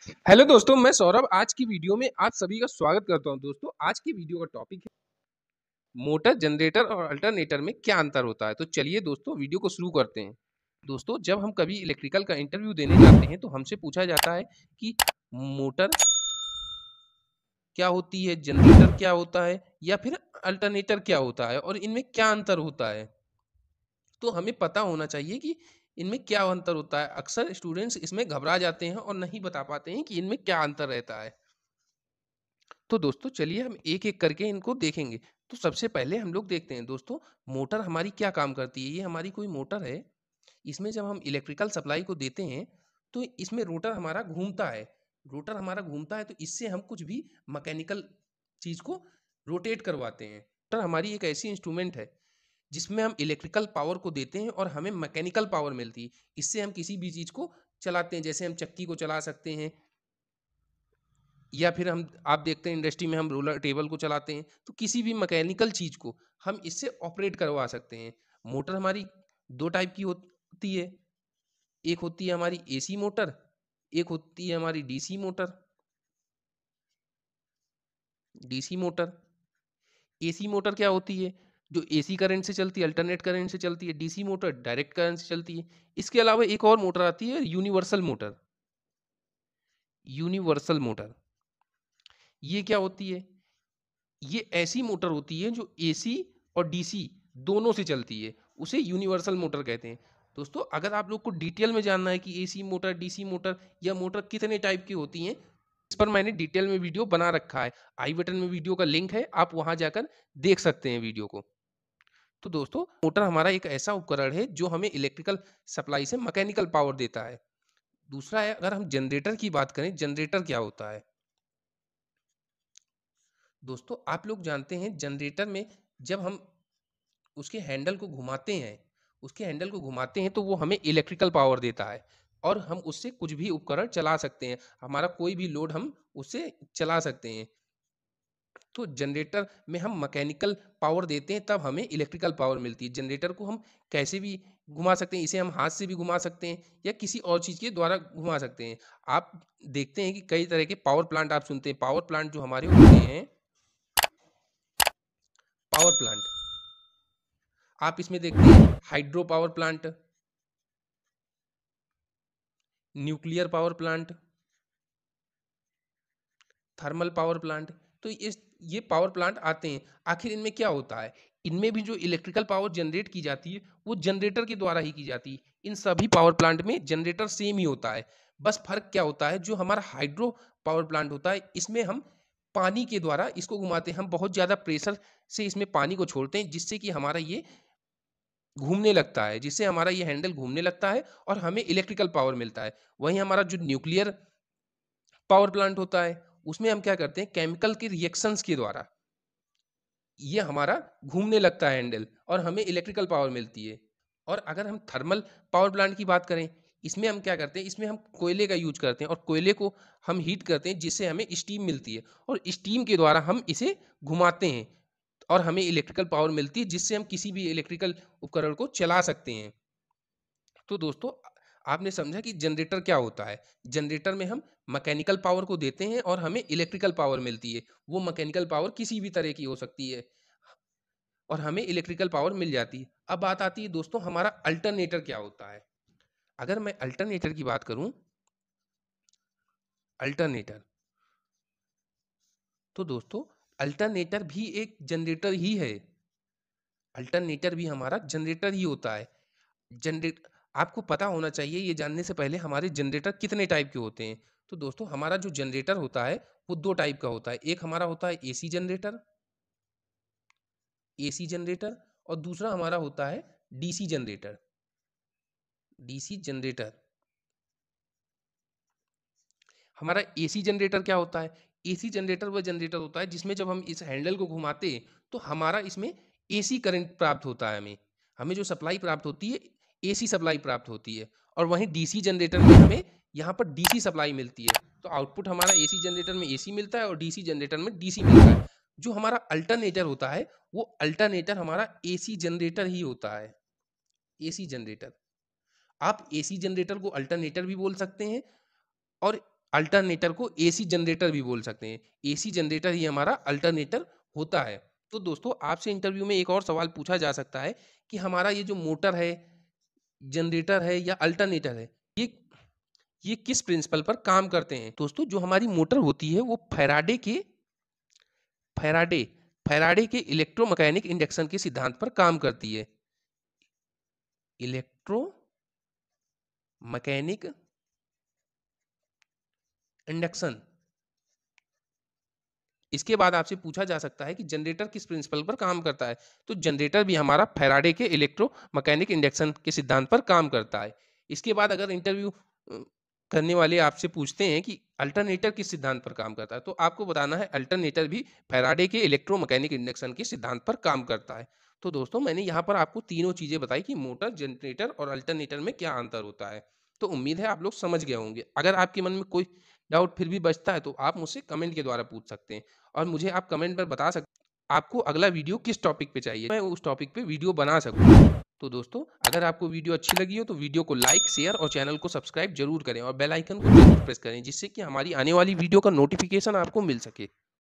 Hello दोस्तों, मैं सौरभ आज की वीडियो में आप सभी का स्वागत करता हूं। दोस्तों, आज की वीडियो का टॉपिक है मोटर, जनरेटर और अल्टरनेटर में क्या अंतर होता है। तो चलिए दोस्तों वीडियो को शुरू करते हैं। दोस्तों, जब हम कभी इलेक्ट्रिकल का इंटरव्यू देने जाते हैं तो हमसे पूछा जाता है कि मोटर क्या होती है, जनरेटर क्या होता है या फिर अल्टरनेटर क्या होता है और इनमें क्या अंतर होता है। तो हमें पता होना चाहिए कि इनमें क्या अंतर होता है। अक्सर स्टूडेंट्स इसमें घबरा जाते हैं और नहीं बता पाते हैं कि इनमें क्या अंतर रहता है। तो दोस्तों चलिए हम एक-एक करके इनको देखेंगे। तो सबसे पहले हम लोग देखते हैं दोस्तों, मोटर हमारी क्या काम करती है। ये हमारी कोई मोटर है, इसमें जब हम इलेक्ट्रिकल सप्लाई को देते हैं, तो इसमें रोटर हमारा घूमता है। रोटर हमारा घूमता है तो इससे हम कुछ भी मैकेनिकल चीज़ को रोटेट करवाते हैं। रोटर हमारी एक ऐसी इंस्ट्रूमेंट है, जिसमें हम इलेक्ट्रिकल पावर को देते हैं और हमें मैकेनिकल पावर मिलती है। इससे हम किसी भी चीज़ को चलाते हैं, जैसे हम चक्की को चला सकते हैं या फिर हम आप देखते हैं इंडस्ट्री में हम रोलर टेबल को चलाते हैं, तो किसी भी मैकेनिकल चीज़ को हम इससे ऑपरेट करवा सकते हैं। मोटर हमारी 2 टाइप की होती है, एक होती है हमारी एसी मोटर, एक होती है हमारी DC motor. DC motor, AC motor क्या होती है? जो एसी करंट से चलती है, अल्टरनेट करंट से चलती है। डीसी मोटर डायरेक्ट करंट से चलती है। इसके अलावा एक और मोटर आती है यूनिवर्सल मोटर। यूनिवर्सल मोटर, ये क्या होती है? ये ऐसी मोटर होती है जो एसी और डीसी दोनों से चलती है, उसे यूनिवर्सल मोटर कहते हैं। दोस्तों, अगर आप लोग को डिटेल में जानना है कि एसी मोटर, डीसी मोटर या मोटर कितने टाइप की होती हैं, इस पर मैंने डिटेल में वीडियो बना रखा है। आई बटन में वीडियो का लिंक है, आप वहां जाकर देख सकते हैं वीडियो को। तो दोस्तों, मोटर हमारा एक ऐसा उपकरण है जो हमें इलेक्ट्रिकल सप्लाई से मैकेनिकल पावर देता है। दूसरा है, अगर हम जनरेटर की बात करें, जनरेटर क्या होता है? दोस्तों, आप लोग जानते हैं जनरेटर में जब हम उसके हैंडल को घुमाते हैं, तो वो हमें इलेक्ट्रिकल पावर देता है और हम उससे कुछ भी उपकरण चला सकते हैं। हमारा कोई भी लोड हम उससे चला सकते हैं। तो जनरेटर में हम मैकेनिकल पावर देते हैं, तब हमें इलेक्ट्रिकल पावर मिलती है। जनरेटर को हम कैसे भी घुमा सकते हैं, इसे हम हाथ से भी घुमा सकते हैं या किसी और चीज़ के द्वारा घुमा सकते हैं। आप देखते हैं कि कई तरह के पावर प्लांट आप सुनते हैं। पावर प्लांट जो हमारे होते हैं, पावर प्लांट, आप इसमें देखते हैं hydro power plant, nuclear power plant, thermal power plant. तो ये पावर प्लांट आते हैं। आखिर इनमें क्या होता है? इनमें भी जो इलेक्ट्रिकल पावर जनरेट की जाती है, वो जनरेटर के द्वारा ही की जाती है। इन सभी पावर प्लांट में जनरेटर सेम ही होता है। बस फ़र्क क्या होता है, जो हमारा हाइड्रो पावर प्लांट होता है, इसमें हम पानी के द्वारा इसको घुमाते हैं। हम बहुत ज़्यादा प्रेशर से इसमें पानी को छोड़ते हैं, जिससे कि हमारा ये घूमने लगता है, जिससे हमारा ये हैंडल घूमने लगता है और हमें इलेक्ट्रिकल पावर मिलता है। वहीं हमारा जो न्यूक्लियर पावर प्लांट होता है, उसमें हम क्या करते हैं, केमिकल के रिएक्शंस के द्वारा ये हमारा घूमने लगता है हैंडल और हमें इलेक्ट्रिकल पावर मिलती है। और अगर हम थर्मल पावर प्लांट की बात करें, इसमें हम क्या करते हैं, इसमें हम कोयले का यूज करते हैं और कोयले को हम हीट करते हैं, जिससे हमें स्टीम मिलती है और स्टीम के द्वारा हम इसे घुमाते हैं और हमें इलेक्ट्रिकल पावर मिलती है, जिससे हम किसी भी इलेक्ट्रिकल उपकरण को चला सकते हैं। तो दोस्तों, आपने समझा कि जनरेटर क्या होता है। जनरेटर में हम मैकेनिकल पावर को देते हैं और हमें इलेक्ट्रिकल पावर मिलती है। वो मैकेनिकल पावर किसी भी तरह की हो सकती है और हमें इलेक्ट्रिकल पावर मिल जाती है। अब बात आती है दोस्तों, हमारा अल्टरनेटर क्या होता है। अगर मैं अल्टरनेटर की बात करूं, अल्टरनेटर, तो दोस्तों अल्टरनेटर भी एक जनरेटर ही है। अल्टरनेटर भी हमारा जनरेटर ही होता है। जनरेट आपको पता होना चाहिए, ये जानने से पहले, हमारे जनरेटर कितने टाइप के होते हैं। तो दोस्तों, हमारा जो जनरेटर होता है वो 2 टाइप का होता है। एक हमारा होता है एसी जनरेटर, एसी जनरेटर, और दूसरा हमारा होता है डीसी जनरेटर, डीसी जनरेटर। हमारा एसी जनरेटर क्या होता है? एसी जनरेटर वह जनरेटर होता है जिसमें जब हम इस हैंडल को घुमाते हैं, तो हमारा इसमें एसी करंट प्राप्त होता है। हमें जो सप्लाई प्राप्त होती है, एसी सप्लाई प्राप्त होती है। और वहीं डीसी जनरेटर में हमें यहाँ पर डीसी सप्लाई मिलती है। तो आउटपुट हमारा एसी जनरेटर में एसी मिलता है और डीसी जनरेटर में डीसी मिलता है। जो हमारा अल्टरनेटर होता है, वो अल्टरनेटर हमारा एसी जनरेटर ही होता है। एसी जनरेटर, आप एसी जनरेटर को अल्टरनेटर भी बोल सकते हैं और अल्टरनेटर को एसी जनरेटर भी बोल सकते हैं। एसी जनरेटर ही हमारा अल्टरनेटर होता है। तो दोस्तों आपसे इंटरव्यू में एक और सवाल पूछा जा सकता है कि हमारा ये जो मोटर है, जनरेटर है या अल्टरनेटर है, ये किस प्रिंसिपल पर काम करते हैं। दोस्तों जो हमारी मोटर होती है वो फैराडे फैराडे के इलेक्ट्रोमैकेनिक इंडक्शन के सिद्धांत पर काम करती है। Electromechanic induction. इसके बाद आपसे पूछा जा सकता है कि जनरेटर किस प्रिंसिपल पर काम करता है। तो जनरेटर भी हमारा फैराडे के इलेक्ट्रोमैकेनिक इंडक्शन के सिद्धांत पर काम करता है। इसके बाद अगर इंटरव्यू करने वाले आपसे पूछते हैं कि अल्टरनेटर किस सिद्धांत पर काम करता है, तो आपको बताना है अल्टरनेटर भी फैराडे के इलेक्ट्रोमैकेनिक इंडक्शन के सिद्धांत पर काम करता है। तो दोस्तों मैंने यहाँ पर आपको तीनों चीज़ें बताई कि मोटर, जनरेटर और अल्टरनेटर में क्या अंतर होता है। तो उम्मीद है आप लोग समझ गए होंगे। अगर आपके मन में कोई डाउट फिर भी बचता है तो आप मुझसे कमेंट के द्वारा पूछ सकते हैं, और मुझे आप कमेंट पर बता सकते हैं आपको अगला वीडियो किस टॉपिक पे चाहिए, मैं उस टॉपिक पे वीडियो बना सकूँ। तो दोस्तों अगर आपको वीडियो अच्छी लगी हो तो वीडियो को लाइक, शेयर और चैनल को सब्सक्राइब जरूर करें और बेल आइकन को जरूर प्रेस करें, जिससे कि हमारी आने वाली वीडियो का नोटिफिकेशन आपको मिल सके।